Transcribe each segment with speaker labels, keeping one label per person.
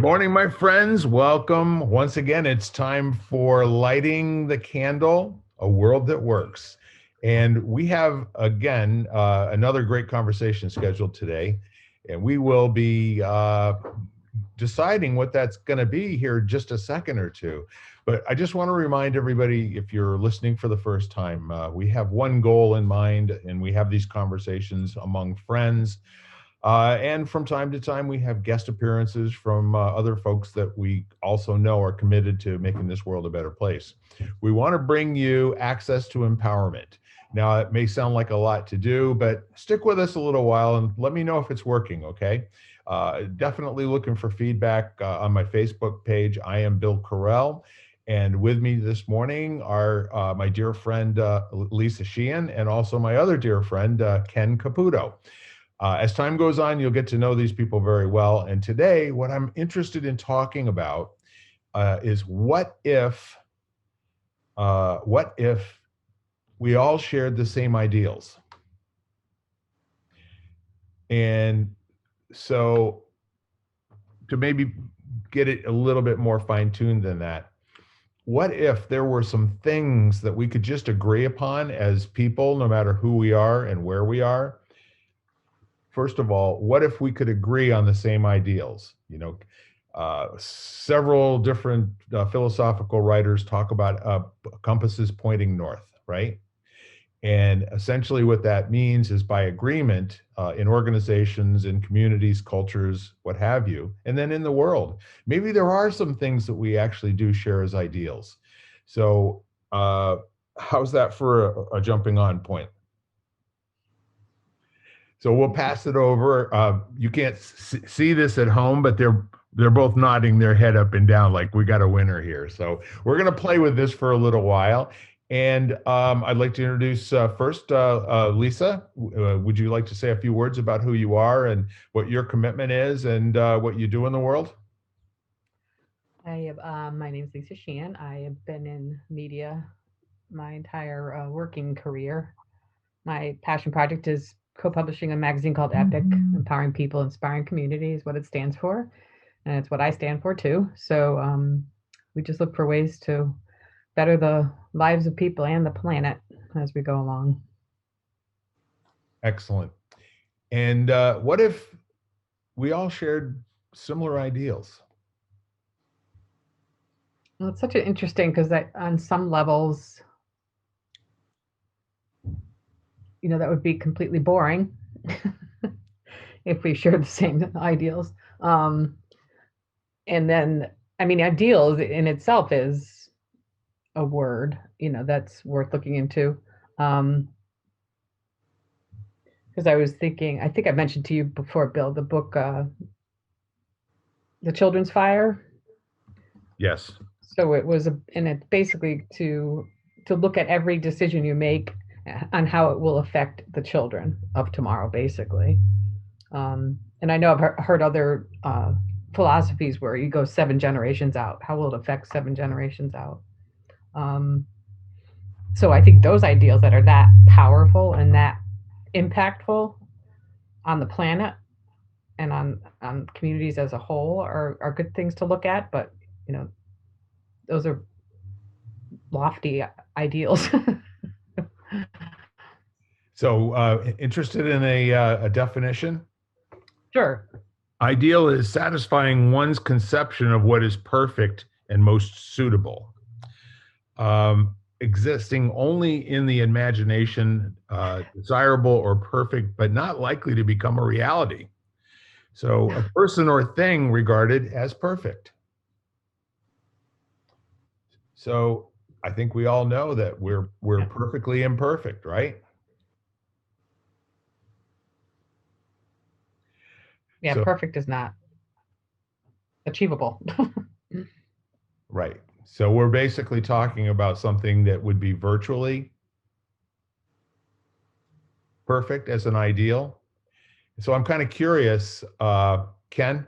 Speaker 1: Good morning, my friends. Welcome. Once again, it's time for Lighting the Candle, a world that works. And we have, again, another great conversation scheduled today. And we will be deciding what that's going to be here in just a second or two. But I just want to remind everybody, if you're listening for the first time, we have one goal in mind, and we have these conversations among friends. And from time to time, we have guest appearances from other folks that we also know are committed to making this world a better place. We want to bring you access to empowerment. Now, it may sound like a lot to do, but stick with us a little while and let me know if it's working, okay? Definitely looking for feedback on my Facebook page. I am Bill Carell. And with me this morning are my dear friend, Lisa Sheehan, and also my other dear friend, Ken Caputo. As time goes on, you'll get to know these people very well. And today, what I'm interested in talking about is what if we all shared the same ideals? And so to maybe get it a little bit more fine-tuned than that, what if there were some things that we could just agree upon as people, no matter who we are and where we are? First of all, what if we could agree on the same ideals? Several different philosophical writers talk about compasses pointing north, right? And essentially what that means is by agreement in organizations, in communities, cultures, what have you, and then in the world, maybe there are some things that we actually do share as ideals. So how's that for a jumping on point? So we'll pass it over. You can't see this at home, but they're both nodding their head up and down like we got a winner here. So we're going to play with this for a little while. And I'd like to introduce first Lisa. Would you like to say a few words about who you are and what your commitment is and what you do in the world?
Speaker 2: My name is Lisa Sheehan. I have been in media my entire working career. My passion project is co-publishing a magazine called Epic, empowering people, inspiring communities, what it stands for, and it's what I stand for too. So we just look for ways to better the lives of people and the planet as we go along.
Speaker 1: Excellent. And what if we all shared similar ideals?
Speaker 2: Well, it's such an interesting because on some levels, that would be completely boring if we shared the same ideals. Um, and then, I mean, ideals in itself is a word, that's worth looking into. Um, because I was thinking, I think I mentioned to you before, Bill, the book, The Children's Fire.
Speaker 1: Yes.
Speaker 2: So it was, and it's basically to look at every decision you make on how it will affect the children of tomorrow, basically. And I know I've heard other philosophies where you go 7 generations out. How will it affect 7 generations out? Um, so I think those ideals that are that powerful and that impactful on the planet and on communities as a whole are good things to look at. But you know, those are lofty ideals.
Speaker 1: So interested in a definition?
Speaker 2: Sure.
Speaker 1: Ideal is satisfying one's conception of what is perfect and most suitable. Existing only in the imagination, desirable or perfect, but not likely to become a reality. So a person or thing regarded as perfect. So I think we all know that we're perfectly imperfect, right?
Speaker 2: Yeah,
Speaker 1: So
Speaker 2: perfect is not achievable.
Speaker 1: right. So we're basically talking about something that would be virtually perfect as an ideal. So I'm kind of curious, Ken,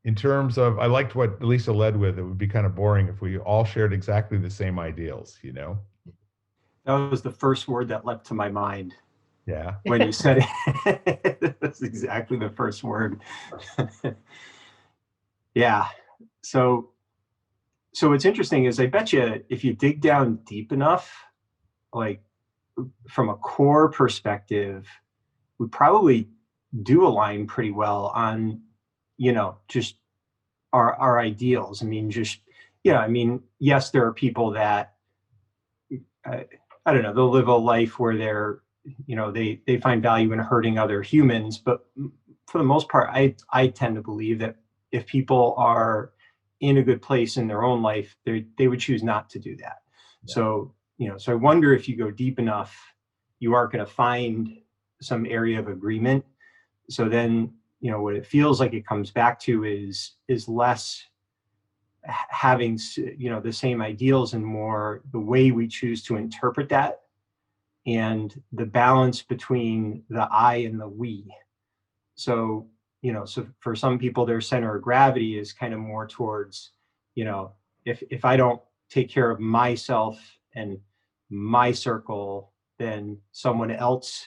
Speaker 1: in terms of, I liked what Lisa led with. It would be kind of boring if we all shared exactly the same ideals, you know?
Speaker 3: That was the first word that leapt to my mind
Speaker 1: Yeah.
Speaker 3: when you said it. That's exactly the first word. Yeah. So, so what's interesting is I bet you if you dig down deep enough, like from a core perspective, we probably do align pretty well on, just our ideals. I mean, just, yeah, I mean, yes, there are people that, I don't know, they'll live a life where they find value in hurting other humans. But for the most part, I tend to believe that if people are in a good place in their own life, they would choose not to do that.
Speaker 1: Yeah.
Speaker 3: So, so I wonder if you go deep enough, you are going to find some area of agreement. So then, what it feels like it comes back to is less having, the same ideals and more the way we choose to interpret that, and the balance between the I and the we. So, so for some people, their center of gravity is kind of more towards, if I don't take care of myself and my circle, then someone else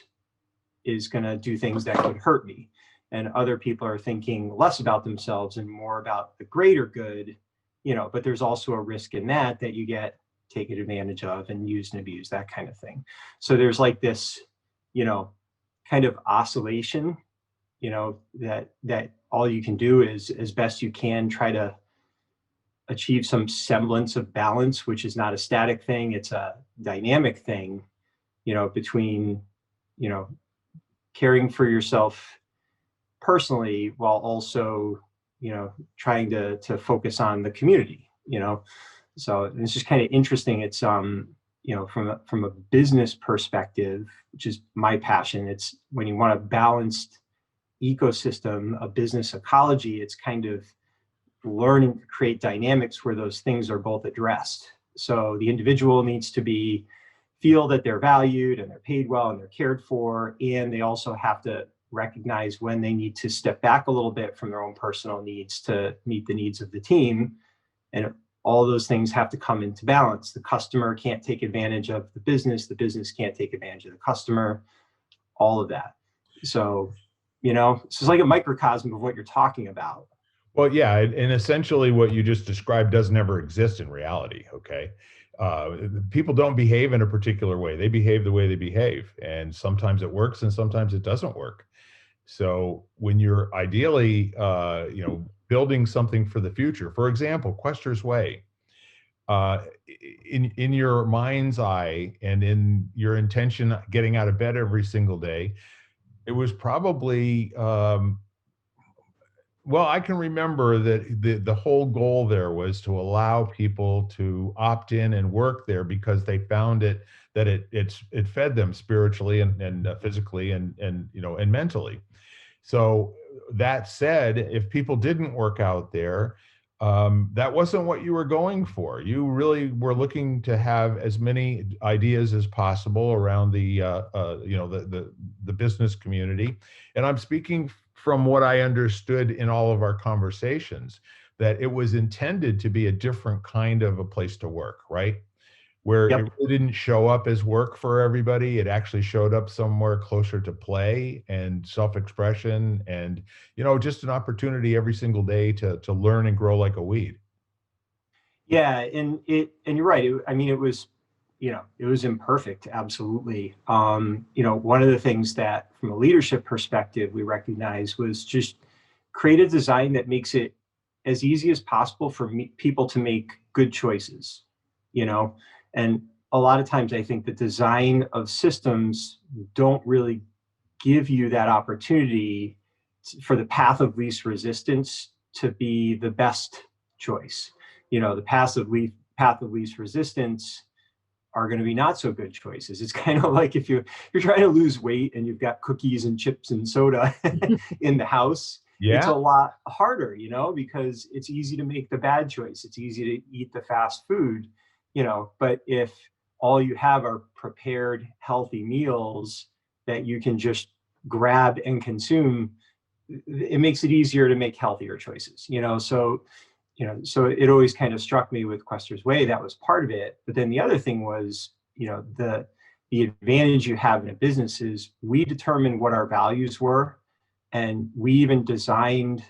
Speaker 3: is going to do things that could hurt me. And other people are thinking less about themselves and more about the greater good, but there's also a risk in that you get taken advantage of and used and abused, that kind of thing. So there's like this, kind of oscillation, that all you can do is, as best you can, try to achieve some semblance of balance, which is not a static thing. It's a dynamic thing, between, caring for yourself personally while also, trying to focus on the community, So it's just kind of interesting. It's, from a business perspective, which is my passion, it's when you want a balanced ecosystem, a business ecology, it's kind of learning to create dynamics where those things are both addressed. So the individual needs to feel that they're valued and they're paid well and they're cared for, and they also have to recognize when they need to step back a little bit from their own personal needs to meet the needs of the team. And all those things have to come into balance. The customer can't take advantage of the business can't take advantage of the customer, all of that. So, this is like a microcosm of what you're talking about.
Speaker 1: Well, yeah, and essentially what you just described doesn't ever exist in reality, okay? People don't behave in a particular way. They behave the way they behave, and sometimes it works and sometimes it doesn't work. So when you're ideally, building something for the future, for example, Quester's Way, in your mind's eye and in your intention getting out of bed every single day, it was probably, well, I can remember that the whole goal there was to allow people to opt in and work there because they found that it fed them spiritually and physically and mentally. So that said, if people didn't work out there, that wasn't what you were going for. You really were looking to have as many ideas as possible around the business community. And I'm speaking from what I understood in all of our conversations, that it was intended to be a different kind of a place to work, right? Where
Speaker 3: Yep.
Speaker 1: it really didn't show up as work for everybody. It actually showed up somewhere closer to play and self-expression and, just an opportunity every single day to learn and grow like a weed.
Speaker 3: Yeah, and you're right. It was, it was imperfect, absolutely. One of the things that, from a leadership perspective, we recognized was just create a design that makes it as easy as possible for people to make good choices. And a lot of times, I think the design of systems don't really give you that opportunity for the path of least resistance to be the best choice. The path of least resistance are going to be not so good choices. It's kind of like if you're trying to lose weight and you've got cookies and chips and soda in the house, it's a lot harder, because it's easy to make the bad choice. It's easy to eat the fast food, but if all you have are prepared, healthy meals that you can just grab and consume, it makes it easier to make healthier choices, so it always kind of struck me with Quester's Way, that was part of it. But then the other thing was, the advantage you have in a business is we determined what our values were, and we even designed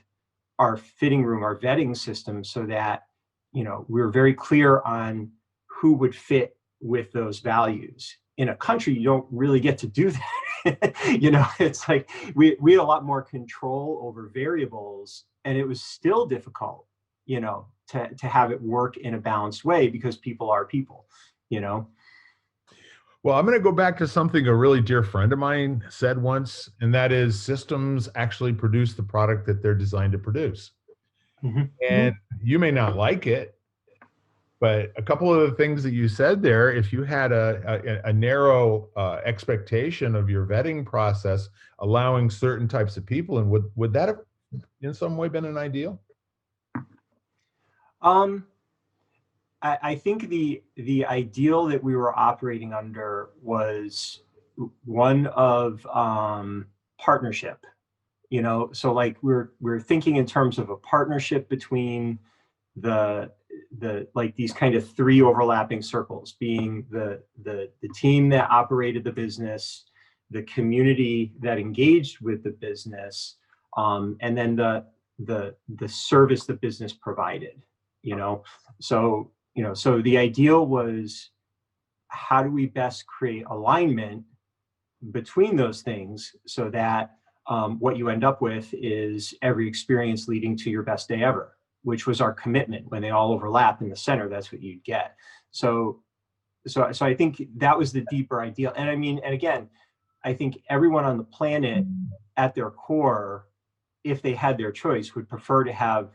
Speaker 3: our fitting room, our vetting system, so that, you know, we were very clear on who would fit with those values. In a country, you don't really get to do that. You know, it's like we had a lot more control over variables, and it was still difficult, you know, to have it work in a balanced way, because people are people, you know.
Speaker 1: Well, I'm going to go back to something a really dear friend of mine said once, and that is systems actually produce the product that they're designed to produce. And you may not like it, but a couple of the things that you said there, if you had a narrow expectation of your vetting process, allowing certain types of people, and would that have in some way been an ideal?
Speaker 3: I think the ideal that we were operating under was one of partnership. You know, so like we're thinking in terms of a partnership between the like these kind of three overlapping circles, being the team that operated the business, the community that engaged with the business, and then the service the business provided. You know, so so the ideal was, how do we best create alignment between those things, so that what you end up with is every experience leading to your best day ever, which was our commitment. When they all overlap in the center, that's what you'd get. So I think that was the deeper ideal. And I mean, and again, I think everyone on the planet at their core, if they had their choice, would prefer to have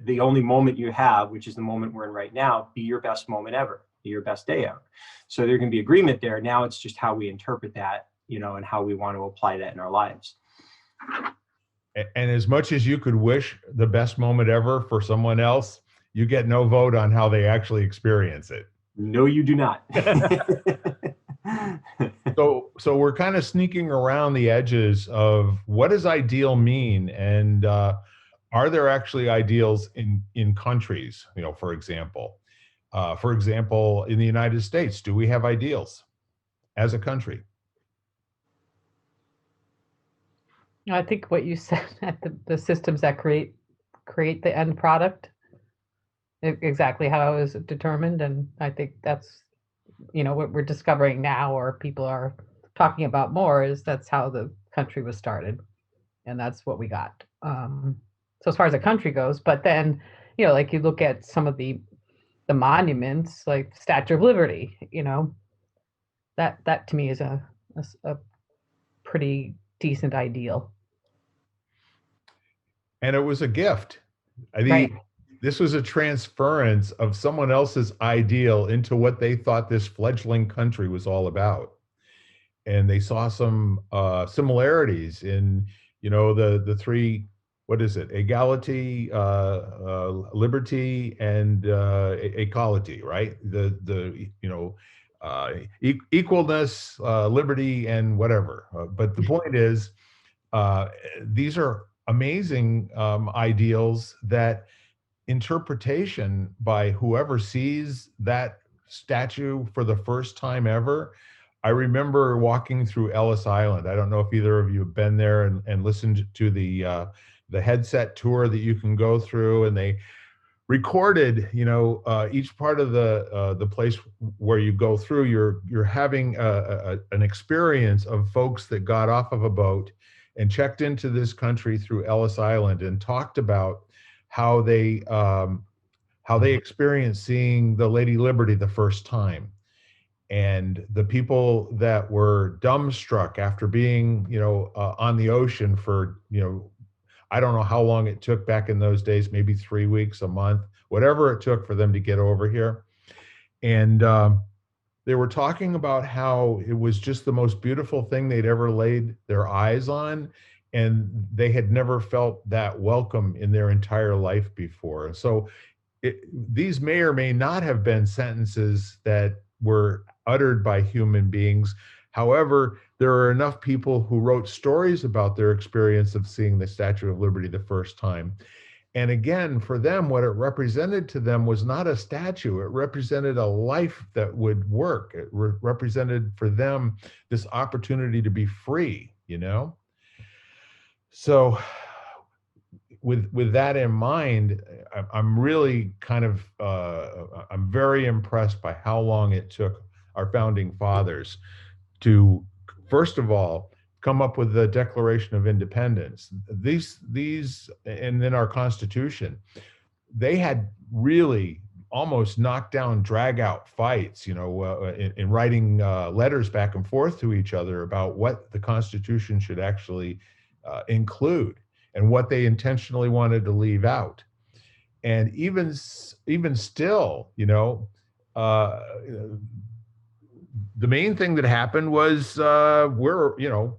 Speaker 3: the only moment you have, which is the moment we're in right now, be your best moment ever, be your best day ever. So there can be agreement there. Now it's just how we interpret that, you know, and how we want to apply that in our lives.
Speaker 1: And as much as you could wish the best moment ever for someone else, you get no vote on how they actually experience it.
Speaker 3: No, you do not.
Speaker 1: So we're kind of sneaking around the edges of what does ideal mean, and are there actually ideals in countries? You know, for example, in the United States, do we have ideals as a country?
Speaker 2: I think what you said, at the systems that create the end product, exactly how it was determined. And I think that's, you know, what we're discovering now, or people are talking about more, is that's how the country was started, and that's what we got. So as far as the country goes, but then, you know, like you look at some of the monuments, like Statue of Liberty, you know, that to me is a pretty decent ideal.
Speaker 1: And it was a gift. I think
Speaker 2: Right.
Speaker 1: this was a transference of someone else's ideal into what they thought this fledgling country was all about. And they saw some similarities in, you know, the three, what is it? Equality, liberty, and equality, right? The you know, equalness, liberty, and whatever. But the point is, these are amazing ideals that interpretation by whoever sees that statue for the first time ever. I remember walking through Ellis Island. I don't know if either of you have been there and listened to the headset tour that you can go through, and they recorded, you know, each part of the place where you go through. You're having an experience of folks that got off of a boat and checked into this country through Ellis Island and talked about how they experienced seeing the Lady Liberty the first time, and the people that were dumbstruck after being, you know, on the ocean for, you know, I don't know how long it took back in those days, maybe 3 weeks, a month, whatever it took for them to get over here. And they were talking about how it was just the most beautiful thing they'd ever laid their eyes on, and they had never felt that welcome in their entire life before. So these may or may not have been sentences that were uttered by human beings. However, there are enough people who wrote stories about their experience of seeing the Statue of Liberty the first time. And again, for them, what it represented to them was not a statue. It represented a life that would work. It represented for them this opportunity to be free, you know? So with that in mind, I'm really kind of I'm very impressed by how long it took our founding fathers to, first of all, come up with the Declaration of Independence. These, and then our Constitution. They had really almost knocked down, drag out fights, in writing letters back and forth to each other about what the Constitution should actually include and what they intentionally wanted to leave out. And even still, the main thing that happened was we're, I don't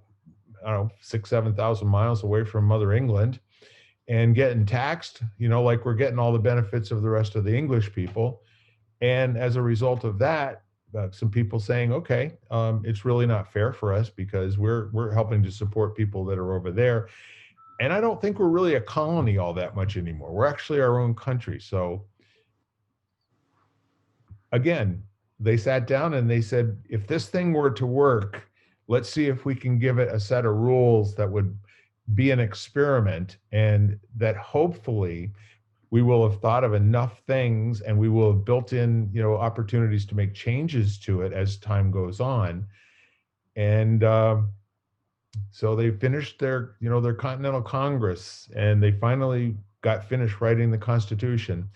Speaker 1: know, 6,000-7,000 miles away from Mother England and getting taxed, like we're getting all the benefits of the rest of the English people. And as a result of that, some people saying, okay, it's really not fair for us because we're helping to support people that are over there. And I don't think we're really a colony all that much anymore. We're actually our own country. So again, they sat down and they said, if this thing were to work, let's see if we can give it a set of rules that would be an experiment, and that hopefully we will have thought of enough things and we will have built in, opportunities to make changes to it as time goes on. And so they finished their Continental Congress, and they finally got finished writing the Constitution.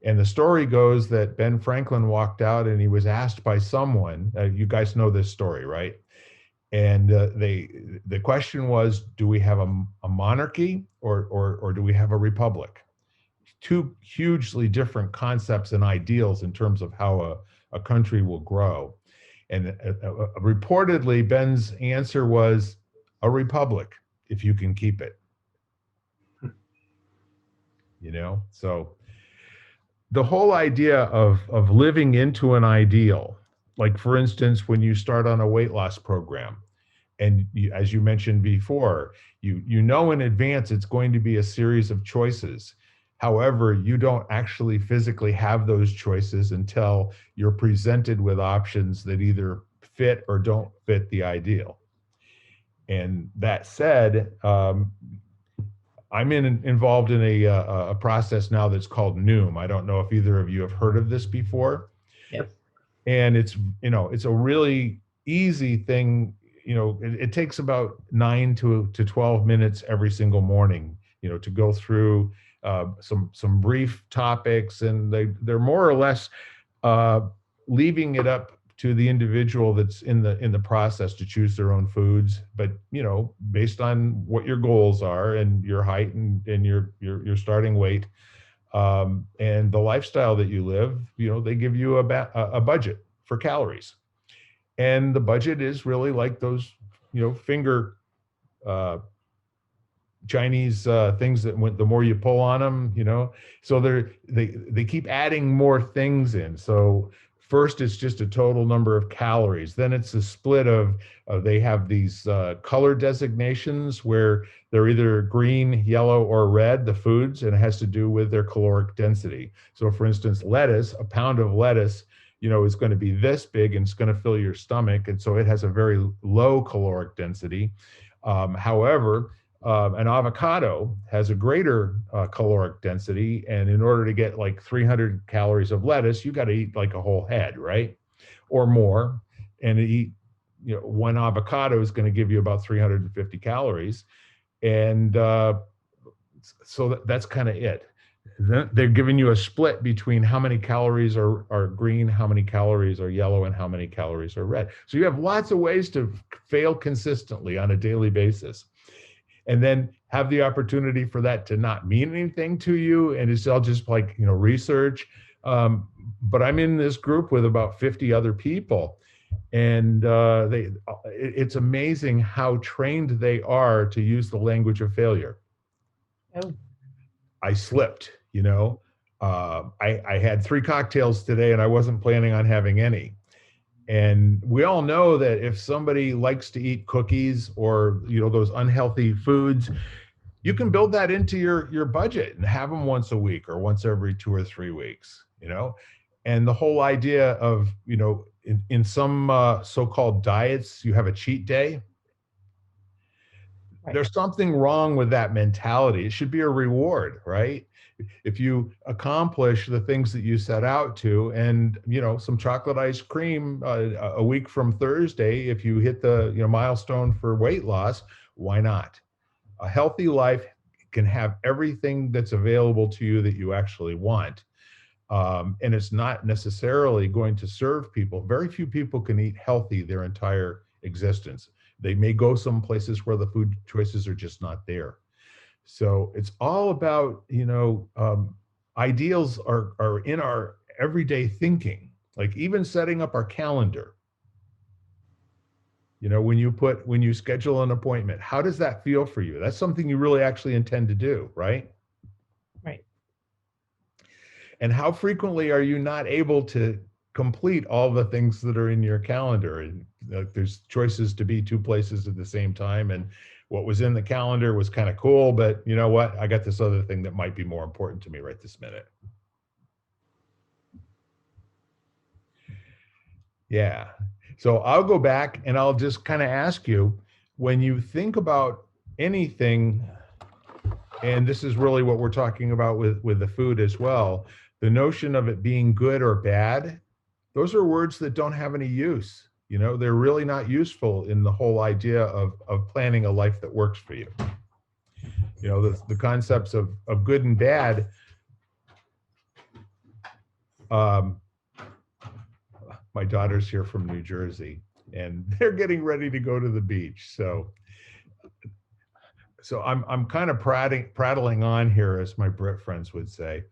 Speaker 1: And the story goes that Ben Franklin walked out and he was asked by someone, you guys know this story, right? And the question was, do we have a monarchy or do we have a republic? Two hugely different concepts and ideals in terms of how a country will grow. And reportedly, Ben's answer was a republic, if you can keep it. So the whole idea of living into an ideal, like for instance, when you start on a weight loss program, and as you mentioned before, you know in advance it's going to be a series of choices. However, you don't actually physically have those choices until you're presented with options that either fit or don't fit the ideal. And that said, I'm involved in a process now that's called Noom. I don't know if either of you have heard of this before.
Speaker 4: Yep.
Speaker 1: And it's a really easy thing. It takes about 9 to 12 minutes every single morning, to go through some brief topics, and they're more or less leaving it up to the individual that's in the process to choose their own foods, but based on what your goals are and your height and your starting weight, and the lifestyle that you live, they give you a budget for calories. And the budget is really like those, finger Chinese things that the more you pull on them, so they keep adding more things in. So first, it's just a total number of calories. Then it's a split of they have these color designations where they're either green, yellow, or red, the foods, and it has to do with their caloric density. So for instance, lettuce, a pound of lettuce, is going to be this big and it's going to fill your stomach. And so it has a very low caloric density. However, an avocado has a greater caloric density, and in order to get like 300 calories of lettuce, you got to eat like a whole head, right? Or more. And eat, one avocado is going to give you about 350 calories. And so that's kind of it. Then they're giving you a split between how many calories are green, how many calories are yellow, and how many calories are red. So you have lots of ways to fail consistently on a daily basis, and then have the opportunity for that to not mean anything to you, and it's all just like research. But I'm in this group with about 50 other people, and it's amazing how trained they are to use the language of failure.
Speaker 2: Oh.
Speaker 1: I slipped, I had 3 cocktails today and I wasn't planning on having any. And we all know that if somebody likes to eat cookies or, those unhealthy foods, you can build that into your budget and have them once a week or once every 2 or 3 weeks, And the whole idea of, in some so-called diets, you have a cheat day. there's something wrong with that mentality. It should be a reward, right? If you accomplish the things that you set out to, and some chocolate ice cream a week from Thursday, if you hit the milestone for weight loss, why not? A healthy life can have everything that's available to you that you actually want. And it's not necessarily going to serve people. Very few people can eat healthy their entire existence. They may go some places where the food choices are just not there. So it's all about, ideals are in our everyday thinking, like even setting up our calendar. When you schedule an appointment, how does that feel for you? That's something you really actually intend to do, right?
Speaker 2: Right.
Speaker 1: And how frequently are you not able to complete all the things that are in your calendar? And there's choices to be two places at the same time. And what was in the calendar was kind of cool, but you know what? I got this other thing that might be more important to me right this minute. Yeah. So I'll go back and I'll just kind of ask you, when you think about anything, and this is really what we're talking about with the food as well, the notion of it being good or bad, those are words that don't have any use. They're really not useful in the whole idea of planning a life that works for you. The concepts of good and bad. My daughter's here from New Jersey, and they're getting ready to go to the beach. So I'm kind of prattling on here, as my Brit friends would say.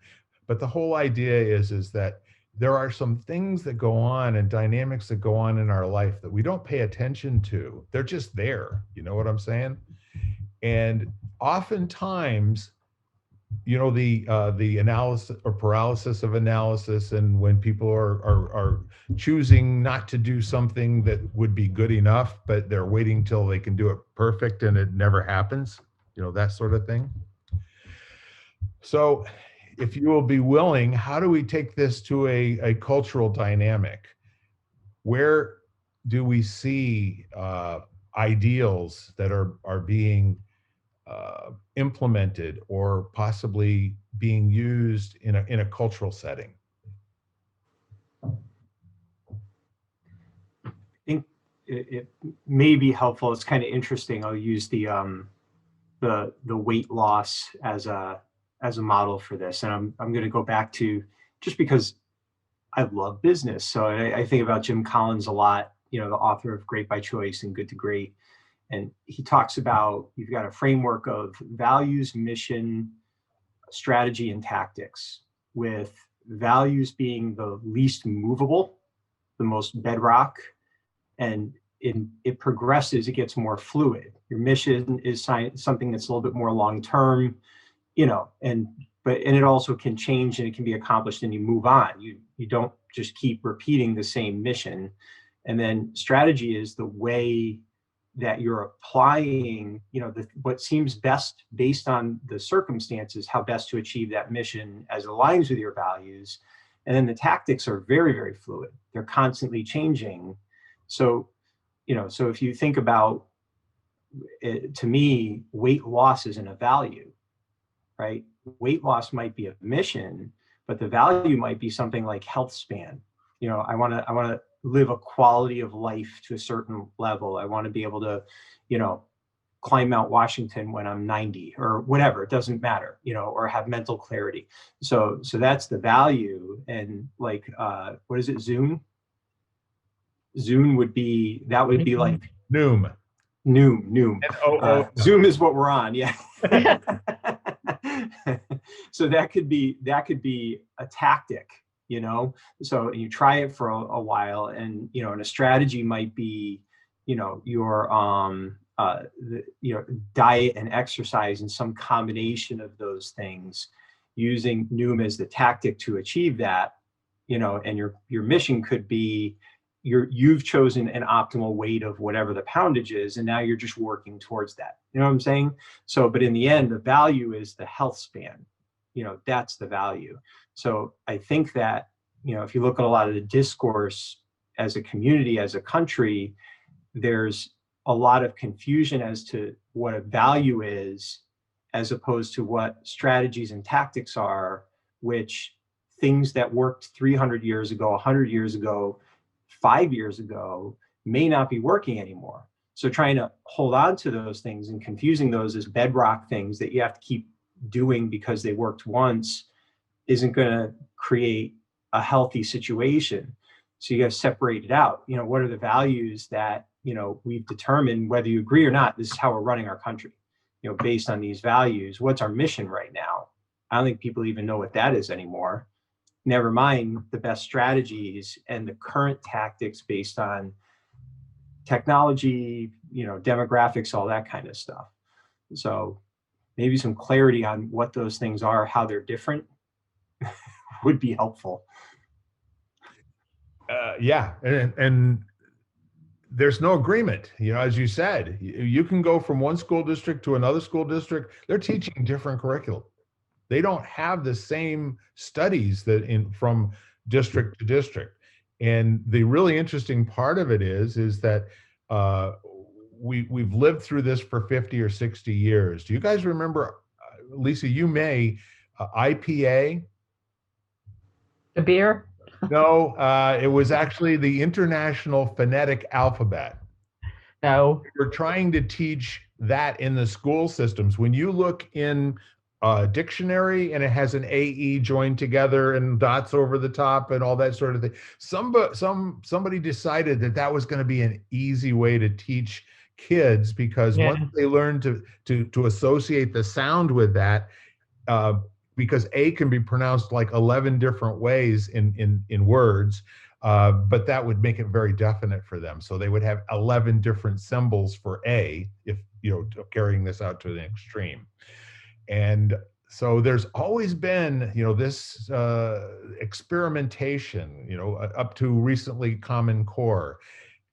Speaker 1: But the whole idea is that there are some things that go on and dynamics that go on in our life that we don't pay attention to. They're just there. You know what I'm saying? And oftentimes, the analysis or paralysis of analysis, and when people are choosing not to do something that would be good enough, but they're waiting till they can do it perfect and it never happens, that sort of thing. So if you will be willing, how do we take this to a cultural dynamic? Where do we see ideals that are being implemented or possibly being used in a cultural setting?
Speaker 3: I think it may be helpful. It's kind of interesting. I'll use the weight loss as a model for this, and I'm going to go back to, just because I love business. So I think about Jim Collins a lot. The author of Great by Choice and Good to Great. And he talks about, you've got a framework of values, mission, strategy, and tactics, with values being the least movable, the most bedrock, and it progresses, it gets more fluid. Your mission is something that's a little bit more long-term, and it also can change and it can be accomplished and you move on. You don't just keep repeating the same mission. And then strategy is the way that you're applying, what seems best based on the circumstances, how best to achieve that mission as it aligns with your values. And then the tactics are very, very fluid. They're constantly changing. So, so if you think about it, to me, weight loss isn't a value, right? Weight loss might be a mission, but the value might be something like health span. I want to live a quality of life to a certain level. I want to be able to, climb Mount Washington when I'm 90 or whatever. It doesn't matter, or have mental clarity. So that's the value. And like, what is it? Zune would be like
Speaker 1: Noom.
Speaker 3: Zoom is what we're on. Yeah. So that could be a tactic. So you try it for a while, and and a strategy might be your diet and exercise, and some combination of those things, using Noom as the tactic to achieve that. And your mission could be you've chosen an optimal weight of whatever the poundage is, and now you're just working towards that. You know what I'm saying? So, but in the end, the value is the health span. That's the value. So I think that, if you look at a lot of the discourse as a community, as a country, there's a lot of confusion as to what a value is, as opposed to what strategies and tactics are, which things that worked 300 years ago, 100 years ago, 5 years ago may not be working anymore. So trying to hold on to those things and confusing those as bedrock things that you have to keep doing because they worked once isn't going to create a healthy situation. So you got to separate it out. You know, what are the values that, you know, we've determined, whether you agree or not, this is how we're running our country, you know, based on these values. What's our mission right now? I don't think people even know what that is anymore. Never mind the best strategies and the current tactics based on technology, you know, demographics, all that kind of stuff. So maybe some clarity on what those things are, how they're different would be helpful.
Speaker 1: Yeah, and there's no agreement. You know, as you said, you can go from one school district to another school district. They're teaching different curriculum. They don't have the same studies that from district to district. And the really interesting part of it is that we've lived through this for 50 or 60 years. Do you guys remember, Lisa? You may IPA.
Speaker 2: The beer?
Speaker 1: No, it was actually the International Phonetic Alphabet.
Speaker 2: No.
Speaker 1: We're trying to teach that in the school systems. When you look in a dictionary and it has an AE joined together and dots over the top and all that sort of thing, somebody decided that that was going to be an easy way to teach kids, because once they learn to associate the sound with that, because A can be pronounced like 11 different ways in words, but that would make it very definite for them. So they would have 11 different symbols for A, if, you know, carrying this out to the extreme. And so there's always been, you know, this experimentation, you know, up to recently Common Core.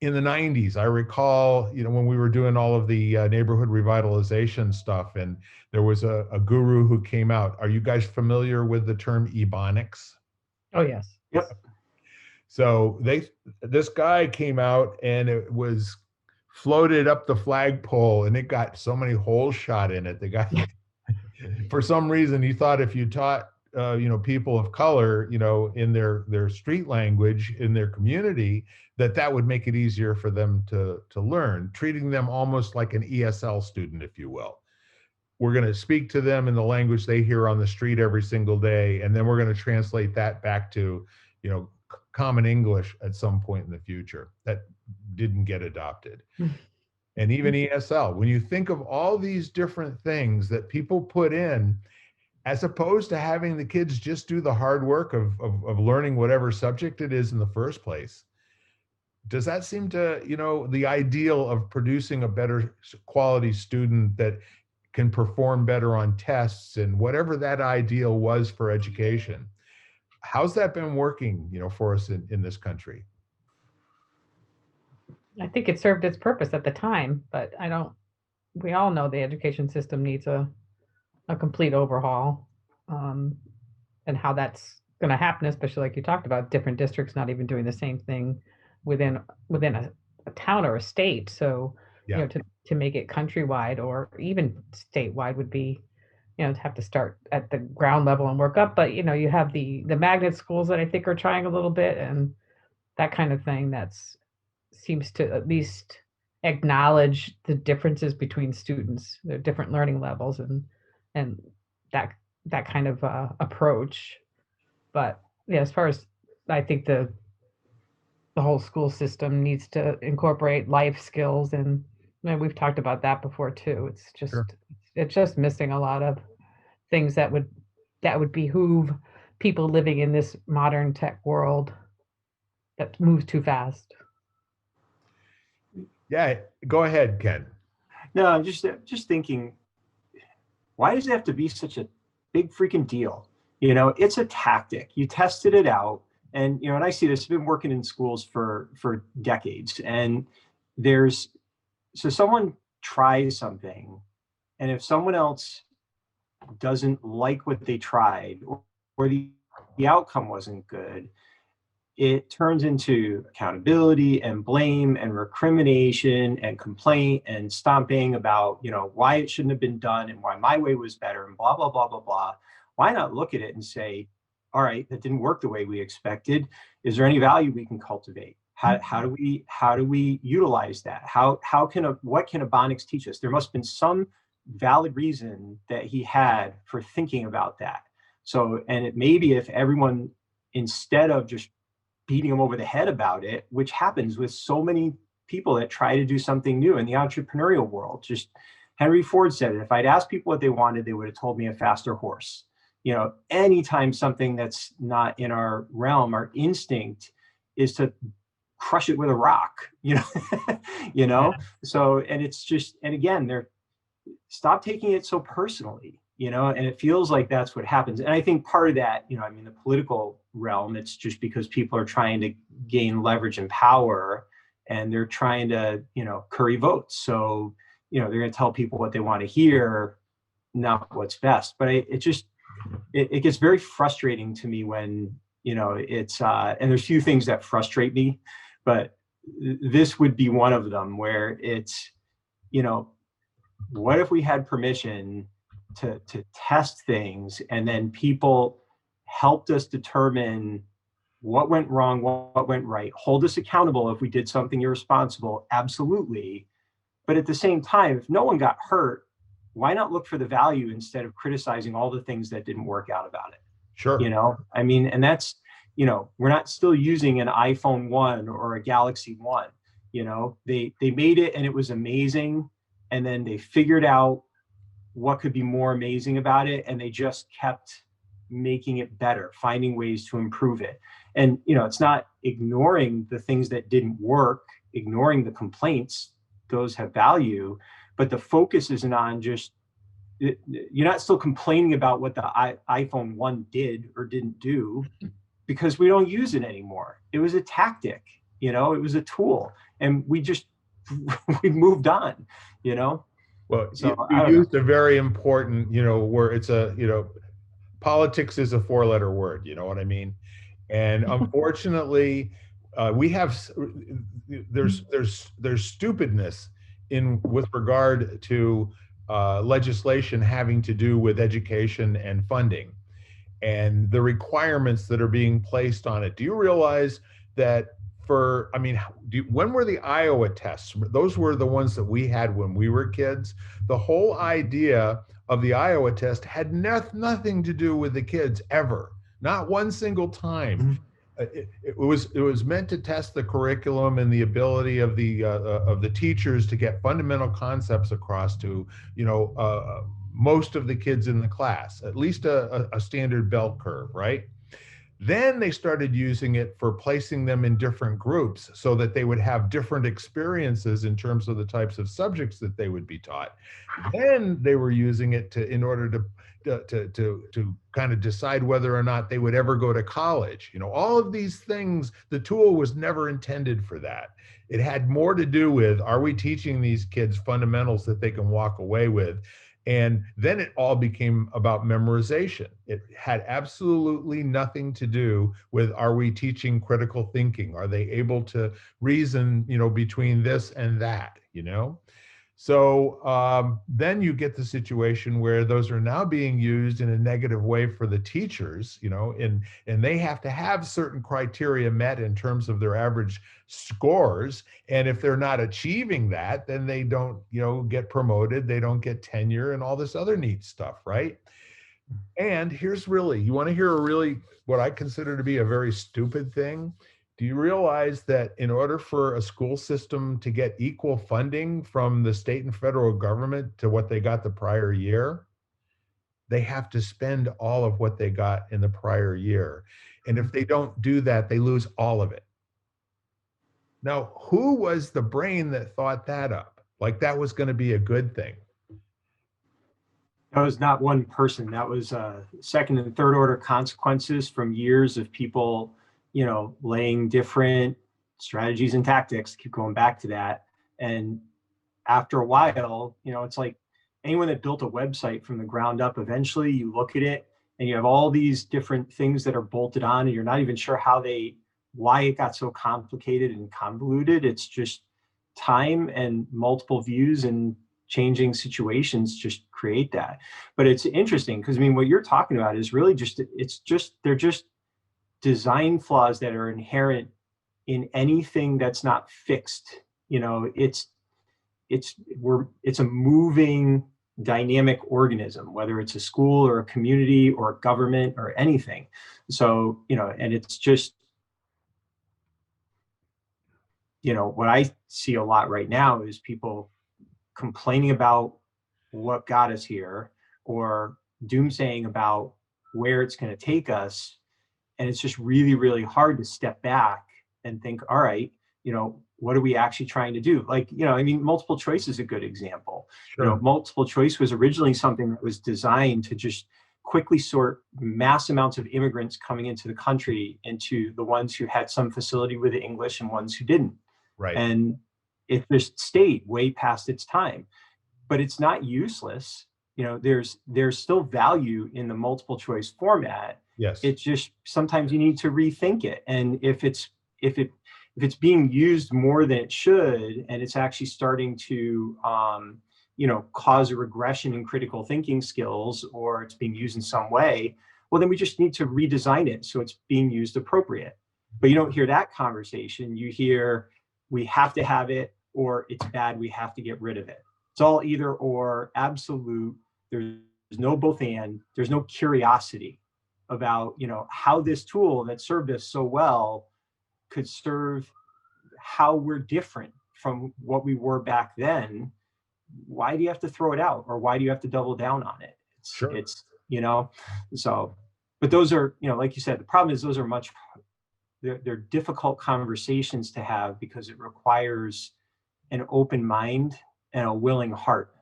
Speaker 1: In the 90s, I recall, you know, when we were doing all of the neighborhood revitalization stuff, and there was a guru who came out. Are you guys familiar with the term Ebonics?
Speaker 2: Oh, yes.
Speaker 3: Yep.
Speaker 1: So this guy came out and it was floated up the flagpole, and it got so many holes shot in it. The guy, for some reason, he thought if you taught you know, people of color, you know, in their street language in their community, that would make it easier for them to learn, treating them almost like an ESL student, if you will. We're going to speak to them in the language they hear on the street every single day, and then we're going to translate that back to, you know, common English at some point in the future. That didn't get adopted. And even ESL, when you think of all these different things that people put in, as opposed to having the kids just do the hard work of learning whatever subject it is in the first place, does that seem to, you know, the ideal of producing a better quality student that can perform better on tests and whatever that ideal was for education? How's that been working, you know, for us in this country?
Speaker 2: I think it served its purpose at the time, but we all know the education system needs a complete overhaul, and how that's going to happen, especially like you talked about, different districts not even doing the same thing within a town or a state. So, you know, to make it countrywide or even statewide would be, you know, to have to start at the ground level and work up. But, you know, you have the magnet schools that I think are trying a little bit, and that kind of thing seems to at least acknowledge the differences between students, their different learning levels, and that kind of approach. But yeah, as far as I think the whole school system needs to incorporate life skills, and we've talked about that before too. It's just missing a lot of things that would behoove people living in this modern tech world that moves too fast.
Speaker 1: Yeah, go ahead, Ken.
Speaker 3: No, I'm just thinking, why does it have to be such a big freaking deal? You know, it's a tactic. You tested it out, and you know, and I see this. I've been working in schools for decades, and so someone tries something, and if someone else doesn't like what they tried, or the outcome wasn't good, it turns into accountability and blame and recrimination and complaint and stomping about, why it shouldn't have been done and why my way was better and blah, blah, blah, blah, blah. Why not look at it and say, all right, that didn't work the way we expected. Is there any value we can cultivate? How do we utilize that? What can Ebonics teach us? There must have been some valid reason that he had for thinking about that. So, and it maybe if everyone, instead of just beating them over the head about it, which happens with so many people that try to do something new in the entrepreneurial world. Just Henry Ford said it. If I'd asked people what they wanted, they would have told me a faster horse. Anytime something that's not in our realm, our instinct is to crush it with a rock, So, and it's just, and again, stop taking it so personally, and it feels like that's what happens. And I think part of that, the political realm, it's just because people are trying to gain leverage and power, and they're trying to, curry votes. So, they're going to tell people what they want to hear, not what's best. But it gets very frustrating to me when, it's, and there's few things that frustrate me, but this would be one of them where it's, what if we had permission to test things, and then people helped us determine what went wrong, what went right, hold us accountable if we did something irresponsible, absolutely. But at the same time, if no one got hurt, why not look for the value instead of criticizing all the things that didn't work out about it?
Speaker 1: Sure.
Speaker 3: And that's, we're not still using an iPhone 1 or a Galaxy 1. They made it and it was amazing. And then they figured out what could be more amazing about it. And they just kept making it better, finding ways to improve it. And, it's not ignoring the things that didn't work, ignoring the complaints, those have value, but the focus isn't on just, you're not still complaining about what the iPhone 1 did or didn't do, because we don't use it anymore. It was a tactic, it was a tool, and we moved on,
Speaker 1: Well,
Speaker 3: so,
Speaker 1: you used a very important, where it's politics is a 4-letter word, you know what I mean? And unfortunately, we have, there's stupidness with regard to legislation having to do with education and funding, and the requirements that are being placed on it. Do you realize that when were the Iowa tests? Those were the ones that we had when we were kids. The whole idea of the Iowa test had nothing to do with the kids ever, not one single time. It was meant to test the curriculum and the ability of the teachers to get fundamental concepts across to most of the kids in the class, at least a standard bell curve, right? Then they started using it for placing them in different groups so that they would have different experiences in terms of the types of subjects that they would be taught. Then they were using it in order to kind of decide whether or not they would ever go to college. All of these things, the tool was never intended for that. It had more to do with, are we teaching these kids fundamentals that they can walk away with? And then it all became about memorization. It had absolutely nothing to do with, are we teaching critical thinking? Are they able to reason, between this and that, So then you get the situation where those are now being used in a negative way for the teachers, and they have to have certain criteria met in terms of their average scores. And if they're not achieving that, then they don't, get promoted, they don't get tenure and all this other neat stuff, right? And you want to hear what I consider to be a very stupid thing? Do you realize that in order for a school system to get equal funding from the state and federal government to what they got the prior year, they have to spend all of what they got in the prior year? And if they don't do that, they lose all of it. Now, who was the brain that thought that up? Like that was going to be a good thing?
Speaker 3: That was not one person. That was second and third order consequences from years of people laying different strategies and tactics, keep going back to that. And after a while, it's like anyone that built a website from the ground up, eventually you look at it and you have all these different things that are bolted on and you're not even sure how they why it got so complicated and convoluted. It's just time and multiple views and changing situations just create that. But it's interesting because I mean, what you're talking about is really they're just design flaws that are inherent in anything that's not fixed. It's a moving dynamic organism, whether it's a school or a community or a government or anything. So, and it's just, what I see a lot right now is people complaining about what got us here or doomsaying about where it's going to take us. And it's just really, really hard to step back and think, all right, what are we actually trying to do? Like, I mean, multiple choice is a good example.
Speaker 1: Sure.
Speaker 3: Multiple choice was originally something that was designed to just quickly sort mass amounts of immigrants coming into the country into the ones who had some facility with English and ones who didn't.
Speaker 1: Right.
Speaker 3: And it just stayed way past its time. But it's not useless. There's still value in the multiple choice format.
Speaker 1: Yes.
Speaker 3: It's just sometimes you need to rethink it. And if it's being used more than it should, and it's actually starting to cause a regression in critical thinking skills, or it's being used in some way, well, then we just need to redesign it so it's being used appropriate. But you don't hear that conversation. You hear we have to have it, or it's bad, we have to get rid of it. It's all either or, absolute. There's no both and. There's no curiosity about how this tool that served us so well could serve how we're different from what we were back then. Why do you have to throw it out, or why do you have to double down on it?
Speaker 1: Sure.
Speaker 3: So, but those are, like you said, the problem is those are they're difficult conversations to have because it requires an open mind and a willing heart,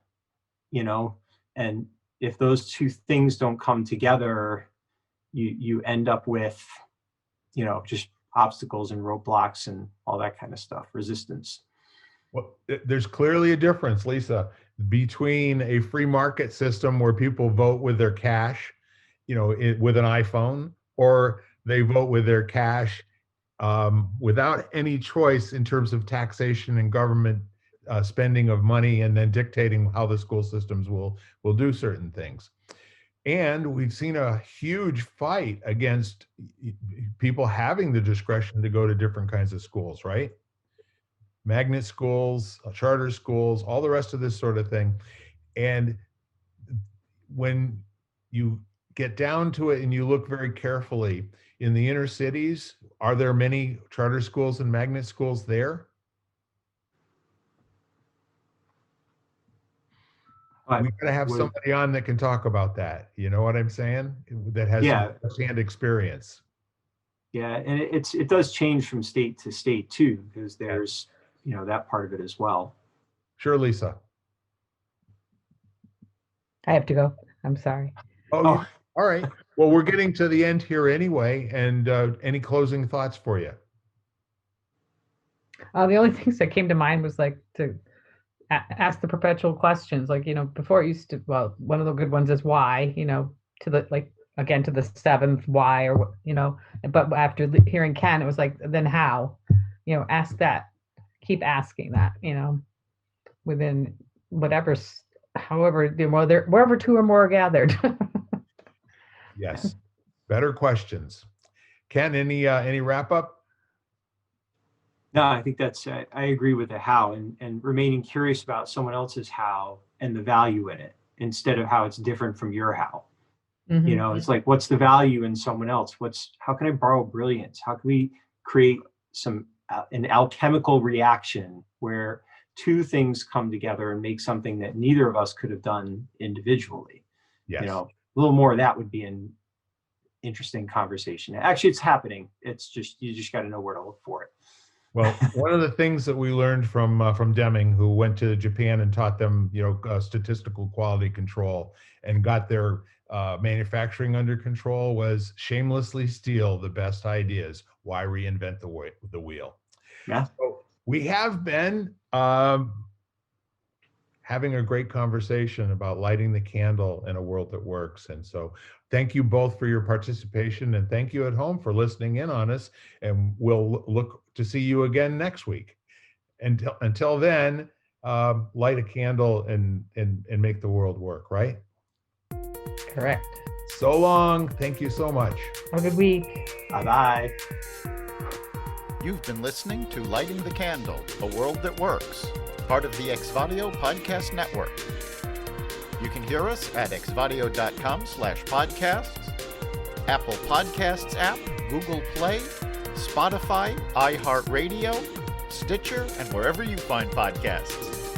Speaker 3: and if those two things don't come together, you end up with, just obstacles and roadblocks and all that kind of stuff, resistance.
Speaker 1: Well, there's clearly a difference, Lisa, between a free market system where people vote with their cash, with an iPhone, or they vote with their cash without any choice in terms of taxation and government spending of money, and then dictating how the school systems will do certain things. And we've seen a huge fight against people having the discretion to go to different kinds of schools, right? Magnet schools, charter schools, all the rest of this sort of thing. And when you get down to it and you look very carefully, in the inner cities, are there many charter schools and magnet schools there? We gotta have somebody on that can talk about that. You know what I'm saying? That has some firsthand experience.
Speaker 3: Yeah, and it does change from state to state too, because there's that part of it as well.
Speaker 1: Sure, Lisa.
Speaker 2: I have to go. I'm sorry.
Speaker 1: Oh. All right. Well, we're getting to the end here anyway. And any closing thoughts for you?
Speaker 2: The only things that came to mind was like to ask the perpetual questions. Like, before it used to, well, one of the good ones is why, to the, like, again, to the seventh why, or, but after hearing Ken, it was like, then how, ask that, keep asking that, within whatever, however, wherever two or more are gathered.
Speaker 1: Yes. Better questions. Ken, any wrap up?
Speaker 3: No, I think I agree with the how, and remaining curious about someone else's how and the value in it, instead of how it's different from your how.
Speaker 2: Mm-hmm.
Speaker 3: It's like, what's the value in someone else? How can I borrow brilliance? How can we create an alchemical reaction where two things come together and make something that neither of us could have done individually?
Speaker 1: Yes.
Speaker 3: A little more of that would be an interesting conversation. Actually, it's happening. It's just, you just got to know where to look for it.
Speaker 1: Well, one of the things that we learned from Deming, who went to Japan and taught them, statistical quality control and got their manufacturing under control, was shamelessly steal the best ideas. Why reinvent the wheel?
Speaker 3: Yeah.
Speaker 1: So we have been having a great conversation about lighting the candle in a world that works. And so Thank you both for your participation, and thank you at home for listening in on us. And we'll look to see you again next week. Until then, light a candle and make the world work, right?
Speaker 2: Correct.
Speaker 1: So long. Thank you so much.
Speaker 2: Have a good week.
Speaker 3: Bye-bye.
Speaker 4: You've been listening to Lighting the Candle, A World That Works, part of the Exvadio Podcast Network. You can hear us at exvadio.com/podcasts, Apple Podcasts app, Google Play, Spotify, iHeartRadio, Stitcher, and wherever you find podcasts.